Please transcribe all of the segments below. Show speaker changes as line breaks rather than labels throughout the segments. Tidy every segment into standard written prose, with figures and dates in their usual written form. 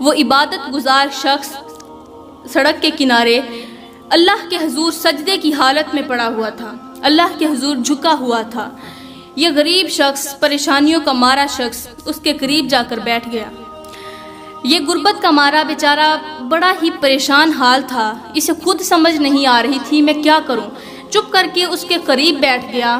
وہ عبادت گزار شخص سڑک کے کنارے اللہ کے حضور سجدے کی حالت میں پڑا ہوا تھا، اللہ کے حضور جھکا ہوا تھا۔ یہ غریب شخص، پریشانیوں کا مارا شخص اس کے قریب جا کر بیٹھ گیا۔ یہ غربت کا مارا بیچارہ بڑا ہی پریشان حال تھا، اسے خود سمجھ نہیں آ رہی تھی میں کیا کروں۔ چپ کر کے اس کے قریب بیٹھ گیا۔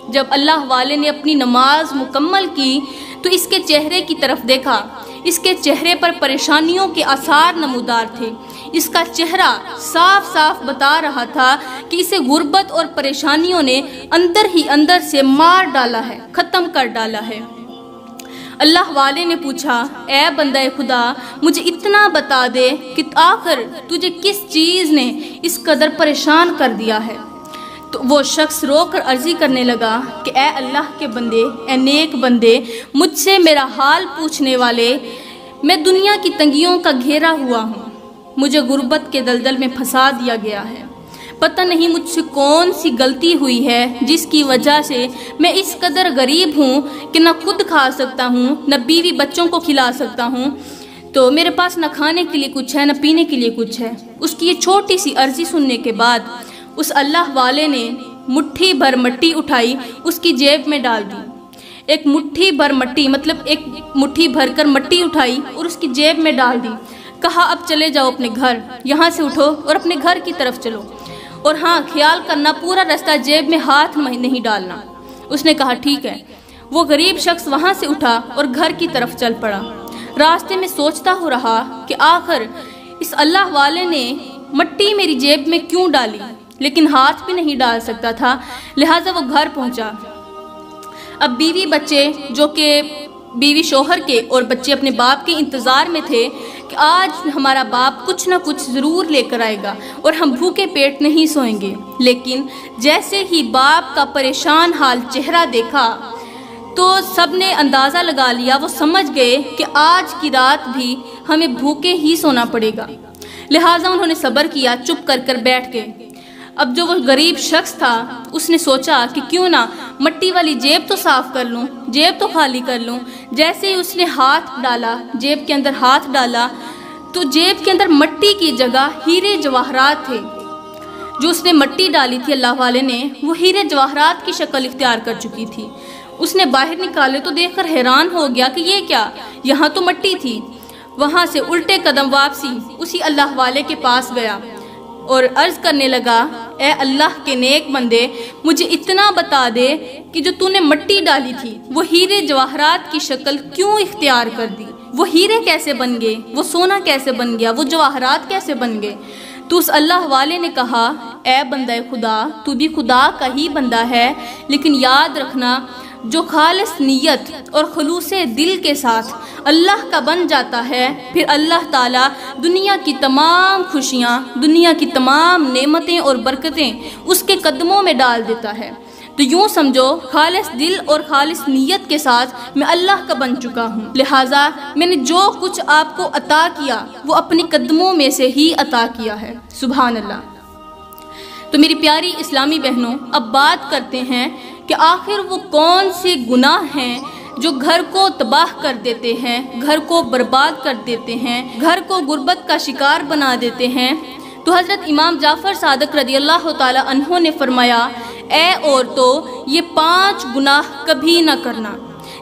جب اللہ والے نے اپنی نماز مکمل کی تو اس کے چہرے کی طرف دیکھا، اس کے چہرے پر پریشانیوں کے آثار نمودار تھے۔ اس کا چہرہ صاف صاف بتا رہا تھا کہ اسے غربت اور پریشانیوں نے اندر ہی اندر سے مار ڈالا ہے، ختم کر ڈالا ہے۔ اللہ والے نے پوچھا، اے بندہ خدا، مجھے اتنا بتا دے کہ آخر تجھے کس چیز نے اس قدر پریشان کر دیا ہے۔ تو وہ شخص رو کر عرضی کرنے لگا کہ اے اللہ کے بندے، اے نیک بندے، مجھ سے میرا حال پوچھنے والے، میں دنیا کی تنگیوں کا گھیرا ہوا ہوں، مجھے غربت کے دلدل میں پھنسا دیا گیا ہے۔ پتہ نہیں مجھ سے کون سی غلطی ہوئی ہے جس کی وجہ سے میں اس قدر غریب ہوں کہ نہ خود کھا سکتا ہوں، نہ بیوی بچوں کو کھلا سکتا ہوں، تو میرے پاس نہ کھانے کے لیے کچھ ہے، نہ پینے کے لیے کچھ ہے۔ اس کی یہ چھوٹی سی عرضی سننے کے بعد اس اللہ والے نے مٹھی بھر مٹی اٹھائی، اس کی جیب میں ڈال دی۔ ایک مٹھی بھر مٹی مطلب ایک مٹھی بھر کر مٹی اٹھائی اور اس کی جیب میں ڈال دی۔ کہا اب چلے جاؤ اپنے گھر، یہاں سے اٹھو اور اپنے گھر کی طرف چلو، اور ہاں خیال کرنا پورا رستہ جیب میں ہاتھ نہیں ڈالنا۔ اس نے کہا ٹھیک ہے۔ وہ غریب شخص وہاں سے اٹھا اور گھر کی طرف چل پڑا۔ راستے میں سوچتا ہو رہا کہ آخر اس اللہ والے نے مٹی میری جیب میں کیوں ڈالی، لیکن ہاتھ بھی نہیں ڈال سکتا تھا، لہٰذا وہ گھر پہنچا۔ اب بیوی بچے، جو کہ بیوی شوہر کے اور بچے اپنے باپ کے انتظار میں تھے کہ آج ہمارا باپ کچھ نہ کچھ ضرور لے کر آئے گا اور ہم بھوکے پیٹ نہیں سوئیں گے، لیکن جیسے ہی باپ کا پریشان حال چہرہ دیکھا تو سب نے اندازہ لگا لیا، وہ سمجھ گئے کہ آج کی رات بھی ہمیں بھوکے ہی سونا پڑے گا، لہٰذا انہوں نے صبر کیا، چپ کر کر بیٹھ گئے۔ اب جو وہ غریب شخص تھا اس نے سوچا کہ کیوں نہ مٹی والی جیب تو صاف کر لوں، جیب تو خالی کر لوں۔ جیسے ہی اس نے ہاتھ ڈالا، جیب کے اندر ہاتھ ڈالا، تو جیب کے اندر مٹی کی جگہ ہیرے جواہرات تھے۔ جو اس نے مٹی ڈالی تھی اللہ والے نے، وہ ہیرے جواہرات کی شکل اختیار کر چکی تھی۔ اس نے باہر نکالے تو دیکھ کر حیران ہو گیا کہ یہ کیا، یہاں تو مٹی تھی۔ وہاں سے الٹے قدم واپسی اسی اللہ والے کے پاس گیا اور عرض کرنے لگا، اے اللہ کے نیک بندے، مجھے اتنا بتا دے کہ جو تو نے مٹی ڈالی تھی وہ ہیرے جواہرات کی شکل کیوں اختیار کر دی؟ وہ ہیرے کیسے بن گئے؟ وہ سونا کیسے بن گیا؟ وہ جواہرات کیسے بن گئے؟ تو اس اللہ والے نے کہا، اے بندہ خدا، تو بھی خدا کا ہی بندہ ہے، لیکن یاد رکھنا جو خالص نیت اور خلوص دل کے ساتھ اللہ کا بن جاتا ہے، پھر اللہ تعالیٰ دنیا کی تمام خوشیاں، دنیا کی تمام نعمتیں اور برکتیں اس کے قدموں میں ڈال دیتا ہے۔ تو یوں سمجھو خالص دل اور خالص نیت کے ساتھ میں اللہ کا بن چکا ہوں، لہٰذا میں نے جو کچھ آپ کو عطا کیا وہ اپنے قدموں میں سے ہی عطا کیا ہے۔ سبحان اللہ۔ تو میری پیاری اسلامی بہنوں، اب بات کرتے ہیں کہ آخر وہ کون سے گناہ ہیں جو گھر کو تباہ کر دیتے ہیں، گھر کو برباد کر دیتے ہیں، گھر کو غربت کا شکار بنا دیتے ہیں۔ تو حضرت امام جعفر صادق رضی اللہ تعالی عنہ نے فرمایا، اے عورتوں، یہ 5 گناہ کبھی نہ کرنا۔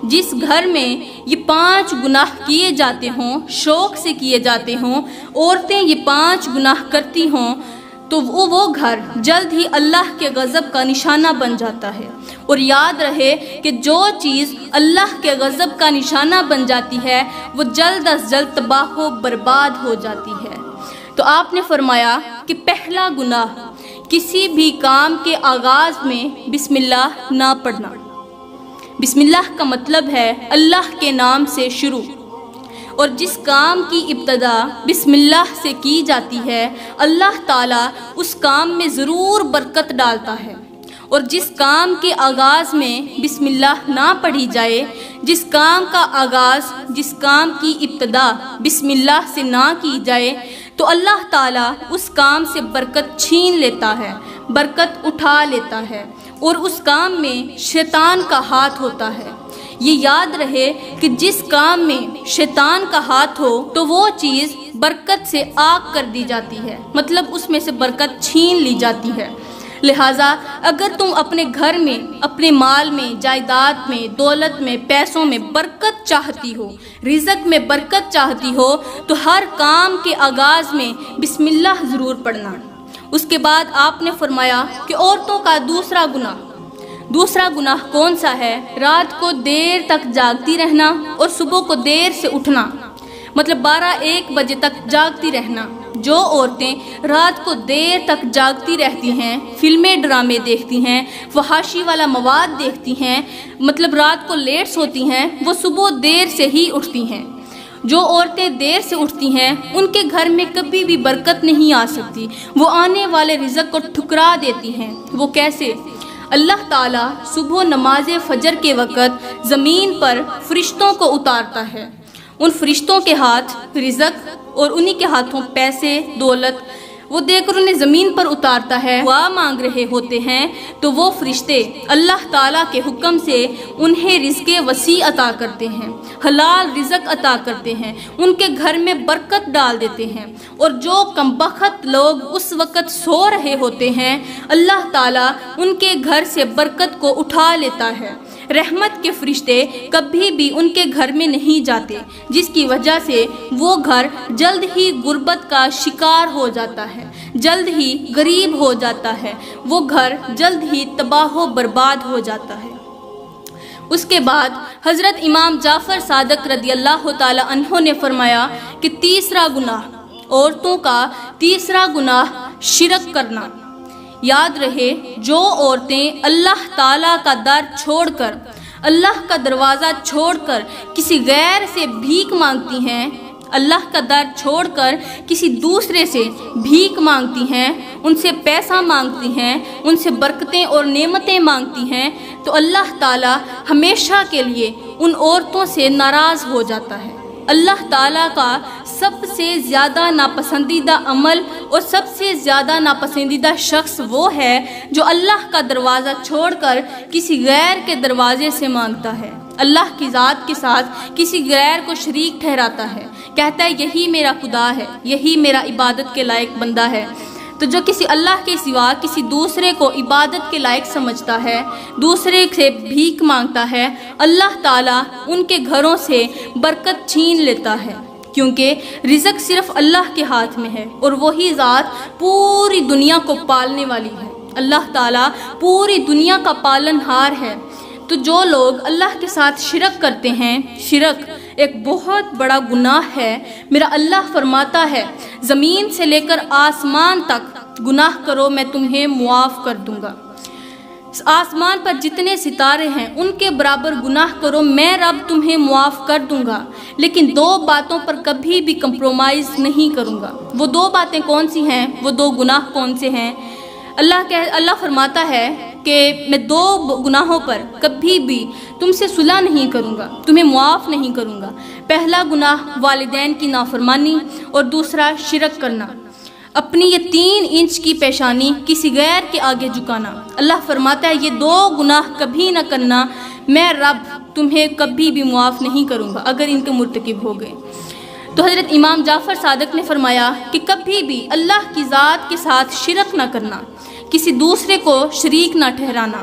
جس گھر میں یہ 5 گناہ کیے جاتے ہوں، شوق سے کیے جاتے ہوں، عورتیں یہ 5 گناہ کرتی ہوں، تو وہ گھر جلد ہی اللہ کے غضب کا نشانہ بن جاتا ہے۔ اور یاد رہے کہ جو چیز اللہ کے غضب کا نشانہ بن جاتی ہے وہ جلد از جلد تباہ و برباد ہو جاتی ہے۔ تو آپ نے فرمایا کہ پہلا گناہ، کسی بھی کام کے آغاز میں بسم اللہ نہ پڑھنا۔ بسم اللہ کا مطلب ہے اللہ کے نام سے شروع، اور جس کام کی ابتدا بسم اللہ سے کی جاتی ہے اللہ تعالیٰ اس کام میں ضرور برکت ڈالتا ہے، اور جس کام کے آغاز میں بسم اللہ نہ پڑھی جائے، جس کام کا آغاز، جس کام کی ابتدا بسم اللہ سے نہ کی جائے، تو اللہ تعالیٰ اس کام سے برکت چھین لیتا ہے، برکت اٹھا لیتا ہے، اور اس کام میں شیطان کا ہاتھ ہوتا ہے۔ یہ یاد رہے کہ جس کام میں شیطان کا ہاتھ ہو تو وہ چیز برکت سے آگ کر دی جاتی ہے، مطلب اس میں سے برکت چھین لی جاتی ہے۔ لہٰذا اگر تم اپنے گھر میں، اپنے مال میں، جائیداد میں، دولت میں، پیسوں میں برکت چاہتی ہو، رزق میں برکت چاہتی ہو، تو ہر کام کے آغاز میں بسم اللہ ضرور پڑھنا۔ اس کے بعد آپ نے فرمایا کہ عورتوں کا دوسرا گناہ کون سا ہے؟ رات کو دیر تک جاگتی رہنا اور صبح کو دیر سے اٹھنا، مطلب 12-1 بجے تک جاگتی رہنا۔ جو عورتیں رات کو دیر تک جاگتی رہتی ہیں، فلمیں ڈرامے دیکھتی ہیں، فحاشی والا مواد دیکھتی ہیں، مطلب رات کو لیٹ سوتی ہیں، وہ صبح دیر سے ہی اٹھتی ہیں۔ جو عورتیں دیر سے اٹھتی ہیں ان کے گھر میں کبھی بھی برکت نہیں آ سکتی، وہ آنے والے رزق کو ٹھکرا دیتی ہیں۔ وہ کیسے؟ اللہ تعالیٰ صبح نماز فجر کے وقت زمین پر فرشتوں کو اتارتا ہے، ان فرشتوں کے ہاتھ رزق اور انہی کے ہاتھوں پیسے، دولت، وہ دے کر انہیں زمین پر اتارتا ہے۔ دعا مانگ رہے ہوتے ہیں تو وہ فرشتے اللہ تعالیٰ کے حکم سے انہیں رزق وسیع عطا کرتے ہیں، حلال رزق عطا کرتے ہیں، ان کے گھر میں برکت ڈال دیتے ہیں۔ اور جو کمبخت لوگ اس وقت سو رہے ہوتے ہیں، اللہ تعالیٰ ان کے گھر سے برکت کو اٹھا لیتا ہے۔ رحمت کے فرشتے کبھی بھی ان کے گھر میں نہیں جاتے، جس کی وجہ سے وہ گھر جلد ہی غربت کا شکار ہو جاتا ہے، جلد ہی غریب ہو جاتا ہے، وہ گھر جلد ہی تباہ و برباد ہو جاتا ہے۔ اس کے بعد حضرت امام جعفر صادق رضی اللہ تعالی عنہ نے فرمایا کہ تیسرا گناہ، عورتوں کا تیسرا گناہ شرک کرنا۔ یاد رہے، جو عورتیں اللہ تعالیٰ کا در چھوڑ کر، اللہ کا دروازہ چھوڑ کر کسی غیر سے بھیک مانگتی ہیں، اللہ کا در چھوڑ کر کسی دوسرے سے بھیک مانگتی ہیں، ان سے پیسہ مانگتی ہیں، ان سے برکتیں اور نعمتیں مانگتی ہیں، تو اللہ تعالیٰ ہمیشہ کے لیے ان عورتوں سے ناراض ہو جاتا ہے۔ اللہ تعالیٰ کا سب سے زیادہ ناپسندیدہ عمل اور سب سے زیادہ ناپسندیدہ شخص وہ ہے جو اللہ کا دروازہ چھوڑ کر کسی غیر کے دروازے سے مانگتا ہے، اللہ کی ذات کے ساتھ کسی غیر کو شریک ٹھہراتا ہے، کہتا ہے یہی میرا خدا ہے، یہی میرا عبادت کے لائق بندہ ہے۔ تو جو کسی اللہ کے سوا کسی دوسرے کو عبادت کے لائق سمجھتا ہے، دوسرے سے بھیک مانگتا ہے، اللہ تعالیٰ ان کے گھروں سے برکت چھین لیتا ہے، کیونکہ رزق صرف اللہ کے ہاتھ میں ہے اور وہی ذات پوری دنیا کو پالنے والی ہے۔ اللہ تعالیٰ پوری دنیا کا پالن ہار ہے۔ تو جو لوگ اللہ کے ساتھ شرک کرتے ہیں، شرک ایک بہت بڑا گناہ ہے۔ میرا اللہ فرماتا ہے زمین سے لے کر آسمان تک گناہ کرو میں تمہیں معاف کر دوں گا۔ آسمان پر جتنے ستارے ہیں ان کے برابر گناہ کرو میں رب تمہیں معاف کر دوں گا، لیکن 2 باتوں پر کبھی بھی کمپرومائز نہیں کروں گا۔ وہ 2 باتیں کون سی ہیں؟ وہ 2 گناہ کون سے ہیں؟ اللہ فرماتا ہے کہ میں 2 گناہوں پر کبھی بھی تم سے صلح نہیں کروں گا، تمہیں معاف نہیں کروں گا۔ پہلا گناہ والدین کی نافرمانی اور دوسرا شرک کرنا، اپنی یہ 3 انچ کی پیشانی کسی غیر کے آگے جھکانا۔ اللہ فرماتا ہے یہ 2 گناہ کبھی نہ کرنا، میں رب تمہیں کبھی بھی معاف نہیں کروں گا اگر ان کے مرتکب ہو گئے۔ تو حضرت امام جعفر صادق نے فرمایا کہ کبھی بھی اللہ کی ذات کے ساتھ شرک نہ کرنا، کسی دوسرے کو شریک نہ ٹھہرانا۔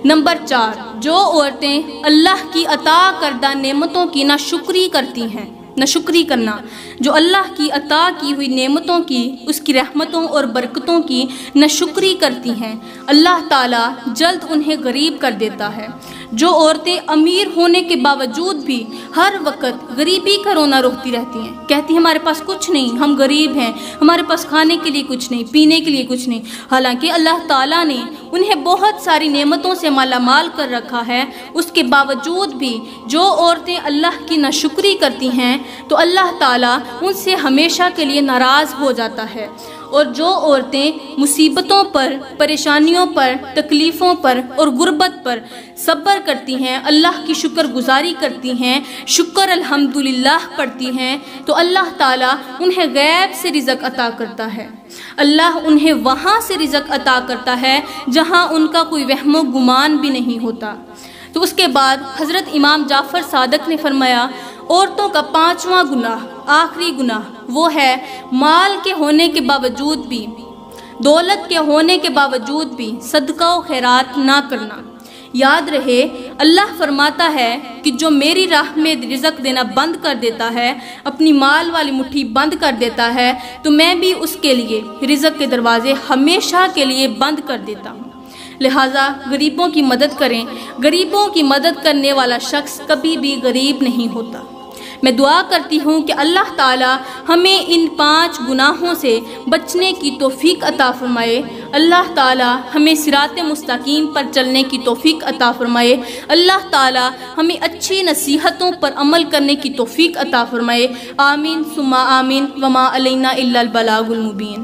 نمبر 4، جو عورتیں اللہ کی عطا کردہ نعمتوں کی ناشکری کرتی ہیں، ناشکری کرنا، جو اللہ کی عطا کی ہوئی نعمتوں کی، اس کی رحمتوں اور برکتوں کی ناشکری کرتی ہیں، اللہ تعالیٰ جلد انہیں غریب کر دیتا ہے۔ جو عورتیں امیر ہونے کے باوجود بھی ہر وقت غریبی کا رونا روتی رہتی ہیں، کہتی ہیں ہمارے پاس کچھ نہیں، ہم غریب ہیں، ہمارے پاس کھانے کے لیے کچھ نہیں، پینے کے لیے کچھ نہیں، حالانکہ اللہ تعالیٰ نے انہیں بہت ساری نعمتوں سے مالا مال کر رکھا ہے، اس کے باوجود بھی جو عورتیں اللہ کی ناشکری کرتی ہیں تو اللہ تعالیٰ ان سے ہمیشہ کے لیے ناراض ہو جاتا ہے۔ اور جو عورتیں مصیبتوں پر، پریشانیوں پر، تکلیفوں پر اور غربت پر صبر کرتی ہیں، اللہ کی شکر گزاری کرتی ہیں، شکر الحمدللہ پڑھتی ہیں، تو اللہ تعالیٰ انہیں غیب سے رزق عطا کرتا ہے۔ اللہ انہیں وہاں سے رزق عطا کرتا ہے جہاں ان کا کوئی وہم و گمان بھی نہیں ہوتا۔ تو اس کے بعد حضرت امام جعفر صادق نے فرمایا عورتوں کا 5واں گناہ، آخری گناہ وہ ہے مال کے ہونے کے باوجود بھی، دولت کے ہونے کے باوجود بھی صدقہ و خیرات نہ کرنا۔ یاد رہے اللہ فرماتا ہے کہ جو میری راہ میں رزق دینا بند کر دیتا ہے، اپنی مال والی مٹھی بند کر دیتا ہے، تو میں بھی اس کے لیے رزق کے دروازے ہمیشہ کے لیے بند کر دیتا ہوں۔ لہٰذا غریبوں کی مدد کریں، غریبوں کی مدد کرنے والا شخص کبھی بھی غریب نہیں ہوتا۔ میں دعا کرتی ہوں کہ اللہ تعالی ہمیں ان 5 گناہوں سے بچنے کی توفیق عطا فرمائے، اللہ تعالی ہمیں صراط مستقیم پر چلنے کی توفیق عطا فرمائے، اللہ تعالی ہمیں اچھی نصیحتوں پر عمل کرنے کی توفیق عطا فرمائے۔ آمین ثم آمین، وما علینا الا البلاغ المبین۔